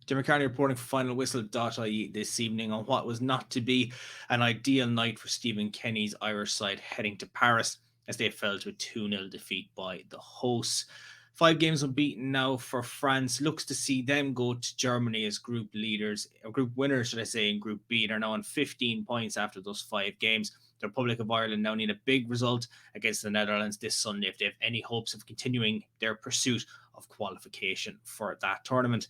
Diarmuid Kearney reporting for finalwhistle.ie this evening on what was not to be an ideal night for Stephen Kenny's Irish side heading to Paris as they fell to a 2-0 defeat by the hosts. 5 games unbeaten now for France. Looks to see them go to Germany as group leaders, or group winners, should I say, in Group B. They're now on 15 points after those 5 games. The Republic of Ireland now need a big result against the Netherlands this Sunday if they have any hopes of continuing their pursuit of qualification for that tournament.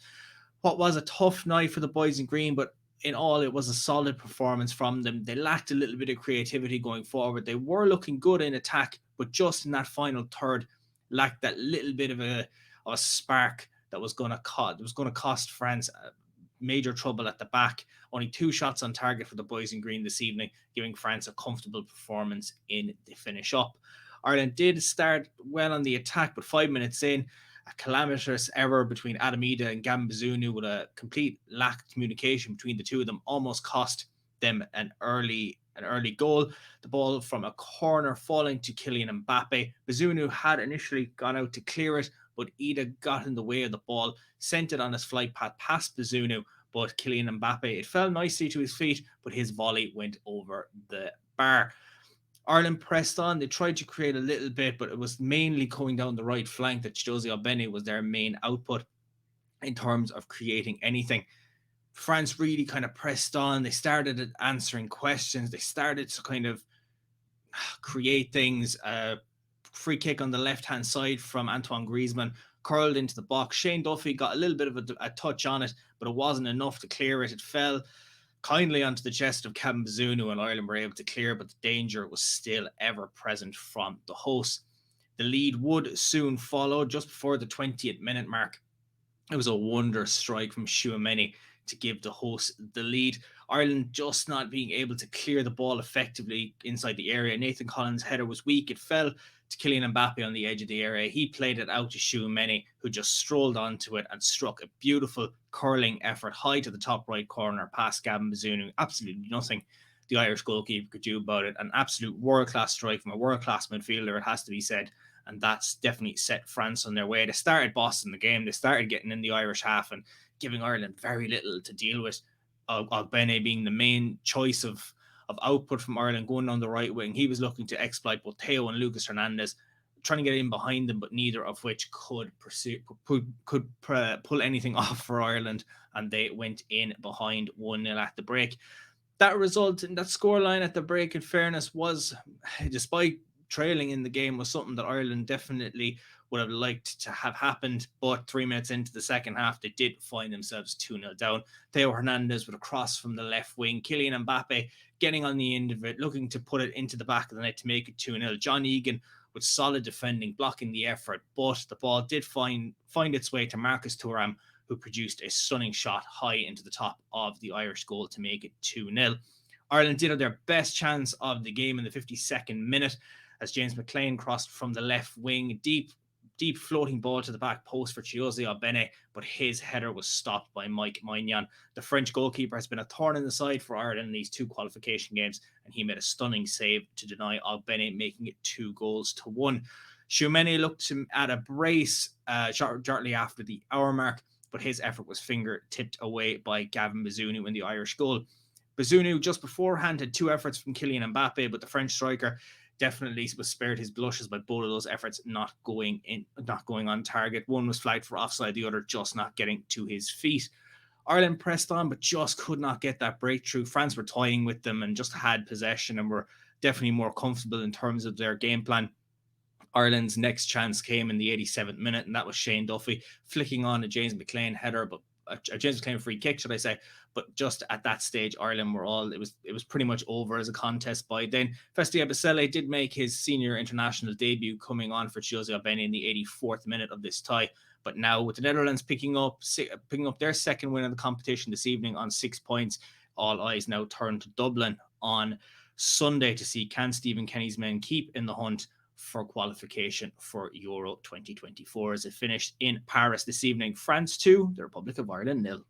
What was a tough night for the boys in green, but in all, it was a solid performance from them. They lacked a little bit of creativity going forward. They were looking good in attack, but just in that final third, lacked that little bit of a spark that was going to cost France major trouble at the back. Only 2 shots on target for the boys in green this evening, giving France a comfortable performance in the finish up. Ireland did start well on the attack, but 5 minutes in, a calamitous error between Adam Ida and Gavin Bazunu with a complete lack of communication between the two of them almost cost them an early goal. The ball from a corner falling to Kylian Mbappe. Bazunu had initially gone out to clear it, but Ida got in the way of the ball, sent it on his flight path past Bazunu, but Kylian Mbappe, it fell nicely to his feet, but his volley went over the bar. Ireland pressed on. They tried to create a little bit, but it was mainly going down the right flank that Josie Albeni was their main output in terms of creating anything. France really kind of pressed on. They started answering questions. They started to kind of create things. Free kick on the left-hand side from Antoine Griezmann curled into the box. Shane Duffy got a little bit of a touch on it, but it wasn't enough to clear it. It fell kindly onto the chest of Gavin Bazunu, and Ireland were able to clear, but the danger was still ever present from the hosts. The lead would soon follow just before the 20th minute mark. It was a wondrous strike from Chouameni to give the hosts the lead. Ireland just not being able to clear the ball effectively inside the area. Nathan Collins' header was weak. It fell to Kylian Mbappe on the edge of the area. He played it out to Chouameni, who just strolled onto it and struck a beautiful curling effort high to the top right corner past Gavin Bazunu. Absolutely nothing the Irish goalkeeper could do about it. An absolute world-class strike from a world-class midfielder, it has to be said. And that's definitely set France on their way. They started bossing the game. They started getting in the Irish half and giving Ireland very little to deal with. Albene being the main choice of output from Ireland going on the right wing. He was looking to exploit both Theo and Lucas Hernandez, trying to get in behind them, but neither of which could pull anything off for Ireland, and they went in behind 1-0 at the break. That result and that scoreline at the break, in fairness, was, despite trailing in the game, was something that Ireland definitely would have liked to have happened. But 3 minutes into the second half, they did find themselves 2-0 down. Theo Hernandez with a cross from the left wing. Kylian Mbappe getting on the end of it, looking to put it into the back of the net to make it 2-0. John Egan with solid defending, blocking the effort. But the ball did find its way to Marcus Thuram, who produced a stunning shot high into the top of the Irish goal to make it 2-0. Ireland did have their best chance of the game in the 52nd minute as James McLean crossed from the left wing, deep floating ball to the back post for Chiosi Albene, but his header was stopped by Mike Maignan. The French goalkeeper has been a thorn in the side for Ireland in these 2 qualification games, and he made a stunning save to deny Albene, making it 2-1. Chouameni looked at a brace shortly after the hour mark, but his effort was finger tipped away by Gavin Bazunu in the Irish goal. Bazunu just beforehand had 2 efforts from Kylian Mbappe, but the French striker definitely was spared his blushes by both of those efforts not going on target. One was flagged for offside, the other just not getting to his feet. Ireland pressed on, but just could not get that breakthrough. France were toying with them and just had possession and were definitely more comfortable in terms of their game plan. Ireland's next chance came in the 87th minute, and that was Shane Duffy flicking on a James McLean header, but a James McLean free kick, should I say. But just at that stage, Ireland were all, it was pretty much over as a contest by then. Festy Abasele did make his senior international debut, coming on for Chiosi Albene in the 84th minute of this tie. But now with the Netherlands picking up their second win of the competition this evening on 6 points, all eyes now turn to Dublin on Sunday to see, can Stephen Kenny's men keep in the hunt for qualification for Euro 2024 as it finished in Paris this evening. France 2, the Republic of Ireland 0.